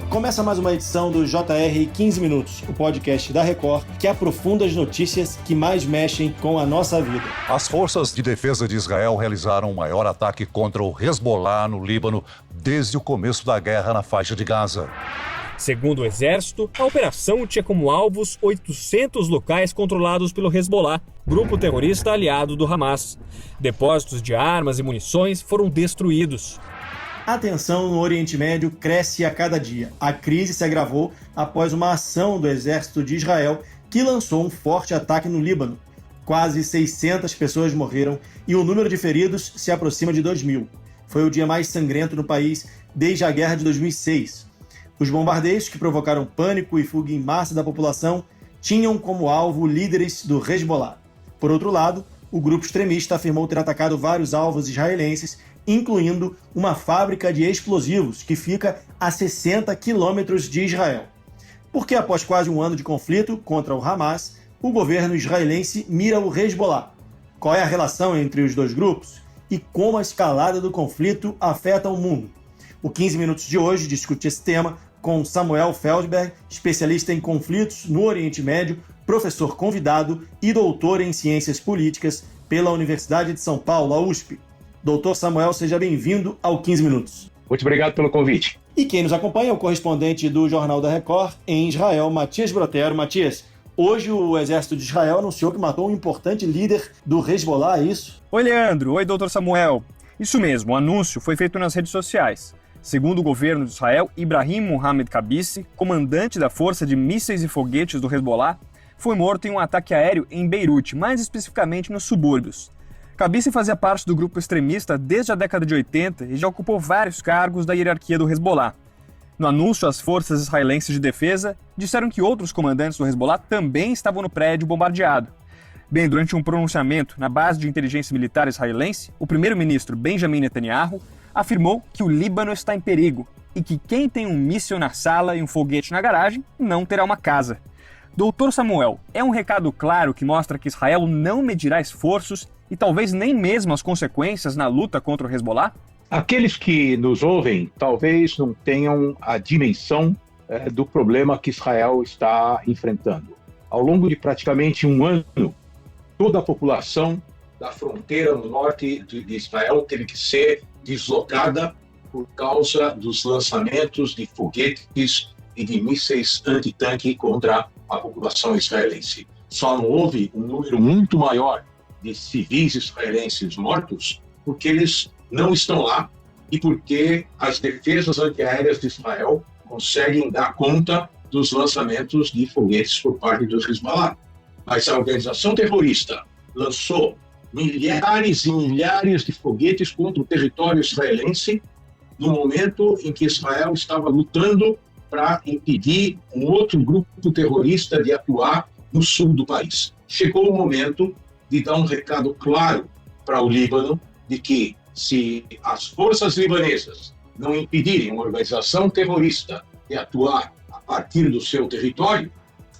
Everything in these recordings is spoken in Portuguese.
Começa mais uma edição do JR 15 Minutos, o podcast da Record que aprofunda as notícias que mais mexem com a nossa vida. As forças de defesa de Israel realizaram o maior ataque contra o Hezbollah no Líbano desde o começo da guerra na faixa de Gaza. Segundo o Exército, a operação tinha como alvos 800 locais controlados pelo Hezbollah, grupo terrorista aliado do Hamas. Depósitos de armas e munições foram destruídos. A tensão no Oriente Médio cresce a cada dia. A crise se agravou após uma ação do exército de Israel que lançou um forte ataque no Líbano. Quase 600 pessoas morreram e o número de feridos se aproxima de 2.000. Foi o dia mais sangrento no país desde a guerra de 2006. Os bombardeios, que provocaram pânico e fuga em massa da população, tinham como alvo líderes do Hezbollah. Por outro lado, o grupo extremista afirmou ter atacado vários alvos israelenses, incluindo uma fábrica de explosivos que fica a 60 quilômetros de Israel. Porque após quase um ano de conflito contra o Hamas, o governo israelense mira o Hezbollah. Qual é a relação entre os dois grupos? E como a escalada do conflito afeta o mundo? O 15 Minutos de hoje discute esse tema com Samuel Feldberg, especialista em conflitos no Oriente Médio, professor convidado e doutor em Ciências Políticas pela Universidade de São Paulo, a USP. Doutor Samuel, seja bem-vindo ao 15 Minutos. Muito obrigado pelo convite. E quem nos acompanha é o correspondente do Jornal da Record em Israel, Matias Brotero. Matias, hoje o exército de Israel anunciou que matou um importante líder do Hezbollah, é isso? Oi, Leandro. Oi, doutor Samuel. Isso mesmo, o anúncio foi feito nas redes sociais. Segundo o governo de Israel, Ibrahim Mohamed Kabissi, comandante da força de mísseis e foguetes do Hezbollah, foi morto em um ataque aéreo em Beirute, mais especificamente nos subúrbios. Kabissi fazia parte do grupo extremista desde a década de 80 e já ocupou vários cargos da hierarquia do Hezbollah. No anúncio, as forças israelenses de defesa disseram que outros comandantes do Hezbollah também estavam no prédio bombardeado. Bem, durante um pronunciamento na base de inteligência militar israelense, o primeiro-ministro Benjamin Netanyahu afirmou que o Líbano está em perigo e que quem tem um míssil na sala e um foguete na garagem não terá uma casa. Doutor Samuel, é um recado claro que mostra que Israel não medirá esforços e talvez nem mesmo as consequências na luta contra o Hezbollah? Aqueles que nos ouvem talvez não tenham a dimensão do problema que Israel está enfrentando. Ao longo de praticamente um ano, toda a população da fronteira no norte de Israel teve que ser deslocada por causa dos lançamentos de foguetes e de mísseis antitanque contra a população israelense. Só não houve um número muito maior de civis israelenses mortos porque eles não estão lá e porque as defesas antiaéreas de Israel conseguem dar conta dos lançamentos de foguetes por parte do Hezbollah. Mas a organização terrorista lançou milhares e milhares de foguetes contra o território israelense no momento em que Israel estava lutando para impedir um outro grupo terrorista de atuar no sul do país. Chegou o momento de dar um recado claro para o Líbano de que se as forças libanesas não impedirem uma organização terrorista de atuar a partir do seu território,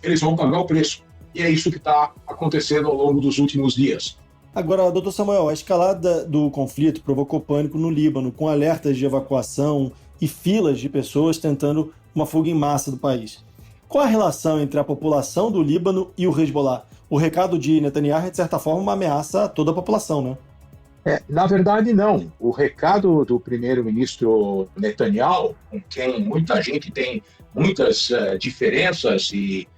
eles vão pagar o preço. E é isso que está acontecendo ao longo dos últimos dias. Agora, doutor Samuel, a escalada do conflito provocou pânico no Líbano, com alertas de evacuação e filas de pessoas tentando uma fuga em massa do país. Qual a relação entre a população do Líbano e o Hezbollah? O recado de Netanyahu é, de certa forma, uma ameaça a toda a população, né? Na verdade, não. O recado do primeiro-ministro Netanyahu, com quem muita gente tem muitas diferenças e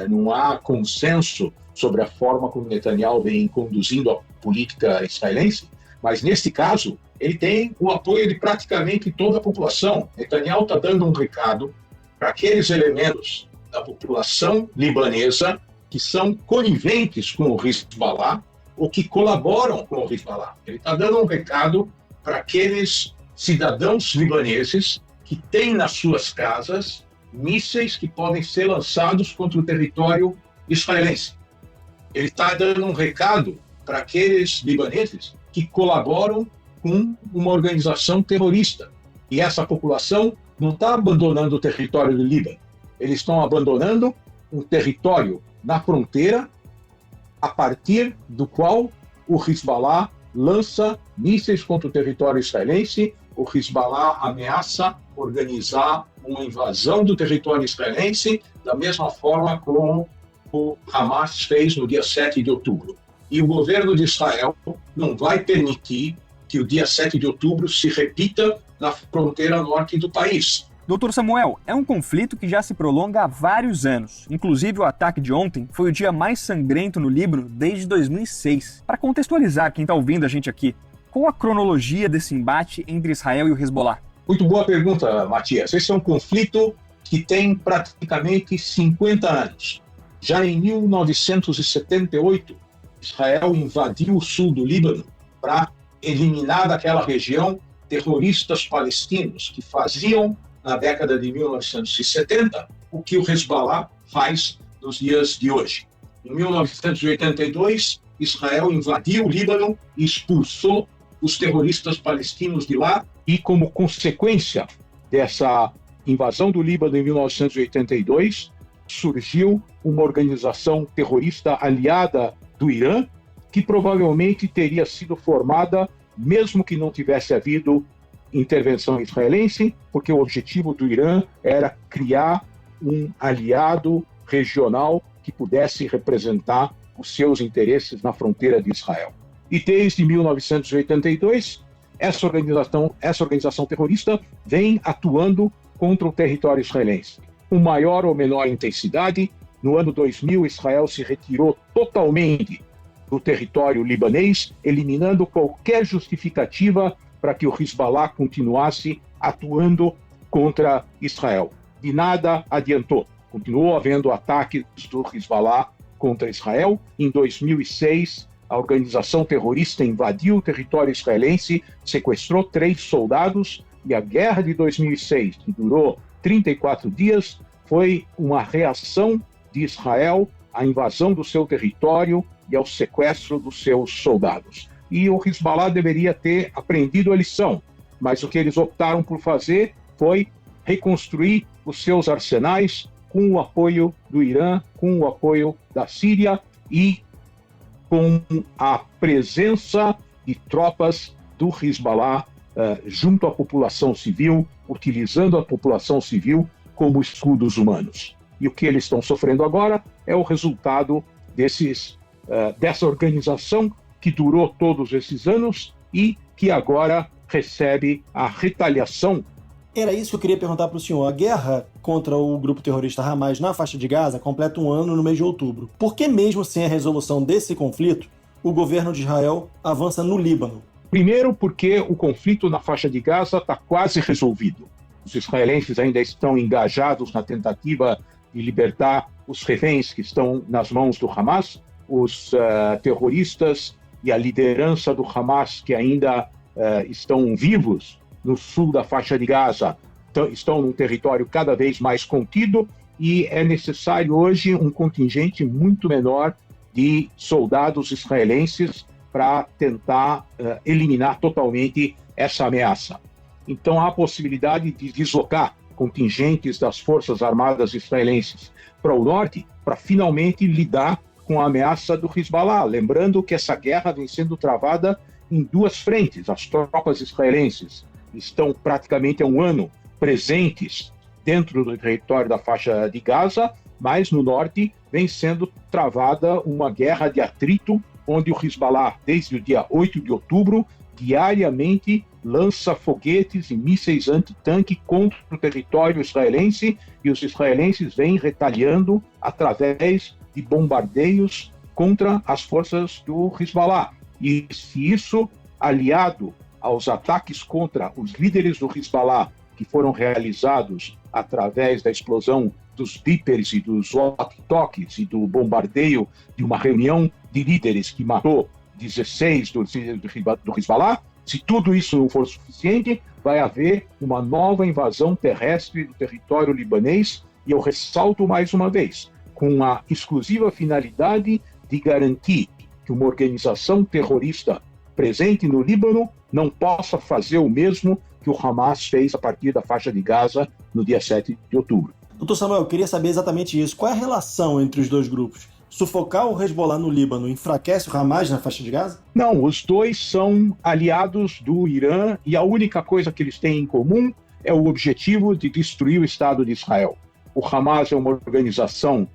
não há consenso sobre a forma como Netanyahu vem conduzindo a política israelense, mas neste caso ele tem o apoio de praticamente toda a população. Netanyahu está dando um recado para aqueles elementos da população libanesa que são coniventes com o Hezbollah ou que colaboram com o Hezbollah. Ele está dando um recado para aqueles cidadãos libaneses que têm nas suas casas mísseis que podem ser lançados contra o território israelense. Ele está dando um recado para aqueles libaneses que colaboram com uma organização terrorista. E essa população não está abandonando o território do Líbano. Eles estão abandonando um território na fronteira a partir do qual o Hezbollah lança mísseis contra o território israelense, o Hezbollah ameaça organizar uma invasão do território israelense, da mesma forma como o Hamas fez no dia 7 de outubro. E o governo de Israel não vai permitir que o dia 7 de outubro se repita na fronteira norte do país. Dr. Samuel, é um conflito que já se prolonga há vários anos. Inclusive, o ataque de ontem foi o dia mais sangrento no Líbano desde 2006. Para contextualizar quem está ouvindo a gente aqui, qual a cronologia desse embate entre Israel e o Hezbollah? Muito boa pergunta, Matias. Esse é um conflito que tem praticamente 50 anos. Já em 1978, Israel invadiu o sul do Líbano para eliminar daquela região terroristas palestinos que faziam, na década de 1970, o que o Hezbollah faz nos dias de hoje. Em 1982, Israel invadiu o Líbano e expulsou os terroristas palestinos de lá, e como consequência dessa invasão do Líbano em 1982, surgiu uma organização terrorista aliada do Irã, que provavelmente teria sido formada mesmo que não tivesse havido intervenção israelense, porque o objetivo do Irã era criar um aliado regional que pudesse representar os seus interesses na fronteira de Israel. E desde 1982, essa organização terrorista vem atuando contra o território israelense. Com maior ou menor intensidade, no ano 2000, Israel se retirou totalmente do território libanês, eliminando qualquer justificativa para que o Hezbollah continuasse atuando contra Israel. De nada adiantou. Continuou havendo ataques do Hezbollah contra Israel. Em 2006, a organização terrorista invadiu o território israelense, sequestrou 3 soldados, e a guerra de 2006, que durou 34 dias, foi uma reação de Israel à invasão do seu território e ao sequestro dos seus soldados. E o Hezbollah deveria ter aprendido a lição, mas o que eles optaram por fazer foi reconstruir os seus arsenais com o apoio do Irã, com o apoio da Síria e com a presença de tropas do Hezbollah junto à população civil, utilizando a população civil como escudos humanos. E o que eles estão sofrendo agora é o resultado dessa organização que durou todos esses anos e que agora recebe a retaliação. Era isso que eu queria perguntar para o senhor. A guerra contra o grupo terrorista Hamas na faixa de Gaza completa um ano no mês de outubro. Por que mesmo sem a resolução desse conflito, o governo de Israel avança no Líbano? Primeiro porque o conflito na faixa de Gaza está quase resolvido. Os israelenses ainda estão engajados na tentativa de libertar os reféns que estão nas mãos do Hamas, os terroristas e a liderança do Hamas que ainda estão vivos no sul da faixa de Gaza, estão num território cada vez mais contido, e é necessário hoje um contingente muito menor de soldados israelenses para tentar eliminar totalmente essa ameaça. Então há a possibilidade de deslocar contingentes das Forças Armadas israelenses para o norte, para finalmente lidar com a ameaça do Hezbollah. Lembrando que essa guerra vem sendo travada em 2 frentes. As tropas israelenses estão praticamente há um ano presentes dentro do território da faixa de Gaza, mas no norte vem sendo travada uma guerra de atrito, onde o Hezbollah, desde o dia 8 de outubro, diariamente lança foguetes e mísseis antitanque contra o território israelense, e os israelenses vêm retaliando através de bombardeios contra as forças do Hezbollah. E se isso, aliado aos ataques contra os líderes do Hezbollah, que foram realizados através da explosão dos beepers e dos walkie-talkies e do bombardeio de uma reunião de líderes que matou 16 do Hezbollah, se tudo isso não for suficiente, vai haver uma nova invasão terrestre do território libanês, e eu ressalto mais uma vez, com a exclusiva finalidade de garantir que uma organização terrorista presente no Líbano não possa fazer o mesmo que o Hamas fez a partir da faixa de Gaza no dia 7 de outubro. Doutor Samuel, eu queria saber exatamente isso. Qual é a relação entre os dois grupos? Sufocar o Hezbollah no Líbano enfraquece o Hamas na faixa de Gaza? Não, os dois são aliados do Irã, e a única coisa que eles têm em comum é o objetivo de destruir o Estado de Israel. O Hamas é uma organização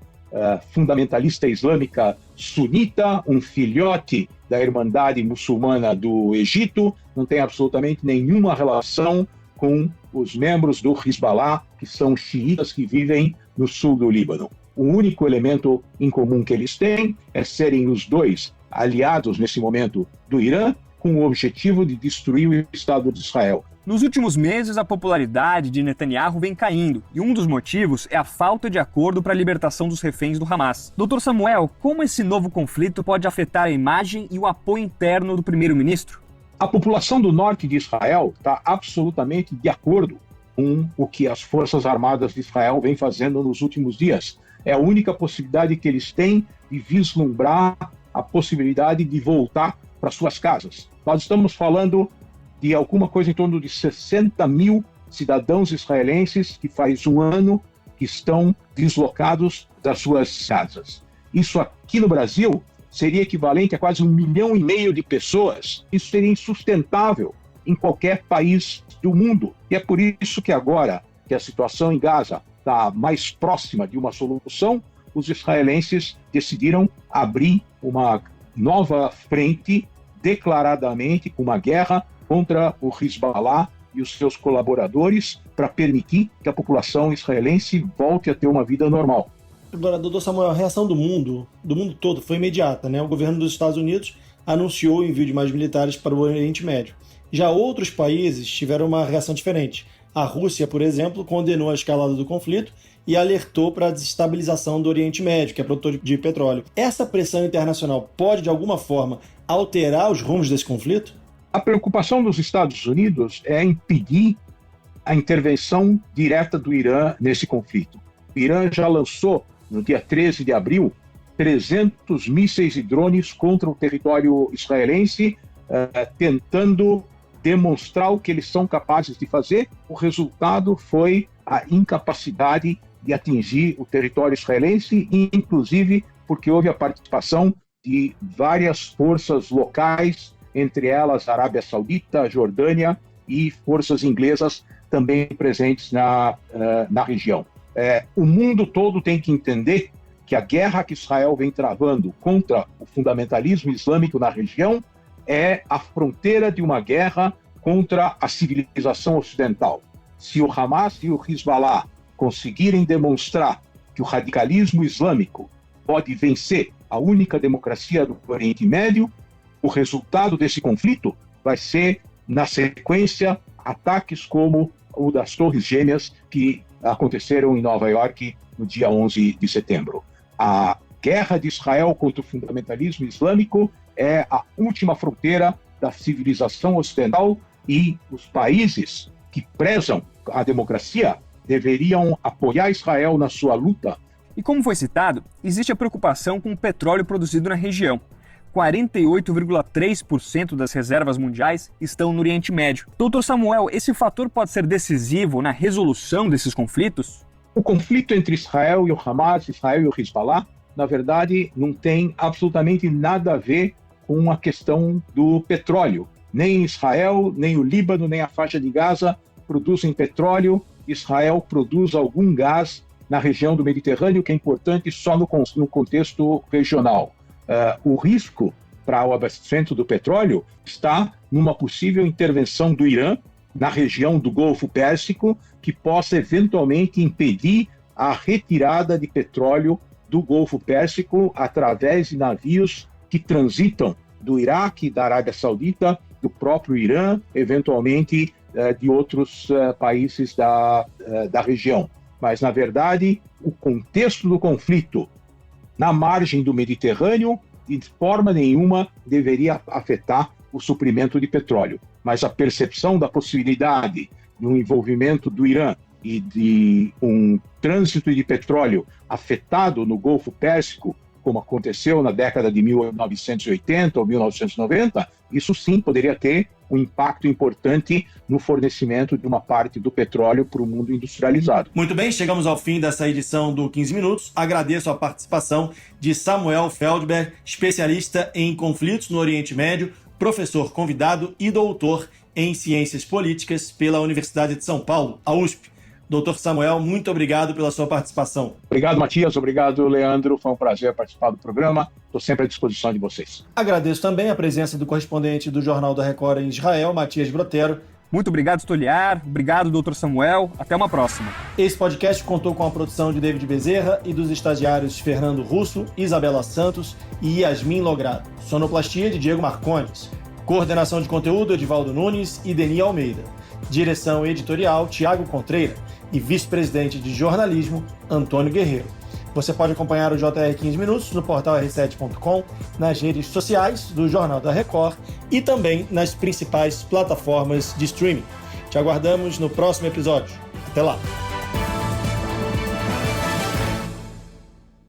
fundamentalista islâmica sunita, um filhote da Irmandade Muçulmana do Egito, não tem absolutamente nenhuma relação com os membros do Hezbollah, que são xiitas que vivem no sul do Líbano. O único elemento em comum que eles têm é serem os dois aliados, nesse momento, do Irã, com o objetivo de destruir o Estado de Israel. Nos últimos meses, a popularidade de Netanyahu vem caindo, e um dos motivos é a falta de acordo para a libertação dos reféns do Hamas. Dr. Samuel, como esse novo conflito pode afetar a imagem e o apoio interno do primeiro-ministro? A população do norte de Israel está absolutamente de acordo com o que as Forças Armadas de Israel vêm fazendo nos últimos dias. É a única possibilidade que eles têm de vislumbrar a possibilidade de voltar para suas casas. Nós estamos falando de alguma coisa em torno de 60 mil cidadãos israelenses que faz um ano que estão deslocados das suas casas. Isso aqui no Brasil seria equivalente a quase 1,5 milhão de pessoas. Isso seria insustentável em qualquer país do mundo. E é por isso que agora que a situação em Gaza está mais próxima de uma solução, os israelenses decidiram abrir uma nova frente, declaradamente, uma guerra contra o Hezbollah e os seus colaboradores, para permitir que a população israelense volte a ter uma vida normal. Agora, doutor Samuel, a reação do mundo todo, foi imediata, né? O governo dos Estados Unidos anunciou o envio de mais militares para o Oriente Médio. Já outros países tiveram uma reação diferente. A Rússia, por exemplo, condenou a escalada do conflito e alertou para a desestabilização do Oriente Médio, que é produtor de petróleo. Essa pressão internacional pode, de alguma forma, alterar os rumos desse conflito? A preocupação dos Estados Unidos é impedir a intervenção direta do Irã nesse conflito. O Irã já lançou, no dia 13 de abril, 300 mísseis e drones contra o território israelense, tentando demonstrar o que eles são capazes de fazer. O resultado foi a incapacidade de atingir o território israelense, inclusive porque houve a participação de várias forças locais, entre elas a Arábia Saudita, a Jordânia e forças inglesas também presentes na região. O mundo todo tem que entender que a guerra que Israel vem travando contra o fundamentalismo islâmico na região é a fronteira de uma guerra contra a civilização ocidental. Se o Hamas e o Hezbollah conseguirem demonstrar que o radicalismo islâmico pode vencer a única democracia do Oriente Médio, o resultado desse conflito vai ser, na sequência, ataques como o das Torres Gêmeas que aconteceram em Nova York no dia 11 de setembro. A guerra de Israel contra o fundamentalismo islâmico é a última fronteira da civilização ocidental e os países que prezam a democracia deveriam apoiar Israel na sua luta. E como foi citado, existe a preocupação com o petróleo produzido na região. 48,3% das reservas mundiais estão no Oriente Médio. Dr. Samuel, esse fator pode ser decisivo na resolução desses conflitos? O conflito entre Israel e o Hamas, Israel e o Hezbollah, na verdade, não tem absolutamente nada a ver com a questão do petróleo. Nem Israel, nem o Líbano, nem a faixa de Gaza produzem petróleo. Israel produz algum gás na região do Mediterrâneo, que é importante só no contexto regional. O risco para o abastecimento do petróleo está numa possível intervenção do Irã na região do Golfo Pérsico, que possa eventualmente impedir a retirada de petróleo do Golfo Pérsico através de navios que transitam do Iraque, da Arábia Saudita, do próprio Irã, eventualmente de outros países da região. Mas, na verdade, o contexto do conflito na margem do Mediterrâneo, de forma nenhuma, deveria afetar o suprimento de petróleo. Mas a percepção da possibilidade de um envolvimento do Irã e de um trânsito de petróleo afetado no Golfo Pérsico, como aconteceu na década de 1980 ou 1990, isso sim poderia ter um impacto importante no fornecimento de uma parte do petróleo para o mundo industrializado. Muito bem, chegamos ao fim dessa edição do 15 Minutos. Agradeço a participação de Samuel Feldberg, especialista em conflitos no Oriente Médio, professor convidado e doutor em Ciências Políticas pela Universidade de São Paulo, a USP. Dr. Samuel, muito obrigado pela sua participação. Obrigado, Matias. Obrigado, Leandro. Foi um prazer participar do programa. Estou sempre à disposição de vocês. Agradeço também a presença do correspondente do Jornal da Record em Israel, Matias Brotero. Muito obrigado, Stoliar. Obrigado, Dr. Samuel. Até uma próxima. Esse podcast contou com a produção de David Bezerra e dos estagiários Fernando Russo, Isabela Santos e Yasmin Logrado. Sonoplastia de Diego Marcones. Coordenação de conteúdo, Edivaldo Nunes e Deni Almeida. Direção editorial, Tiago Contreira. E vice-presidente de jornalismo, Antônio Guerreiro. Você pode acompanhar o JR 15 Minutos no portal r7.com, nas redes sociais do Jornal da Record e também nas principais plataformas de streaming. Te aguardamos no próximo episódio. Até lá!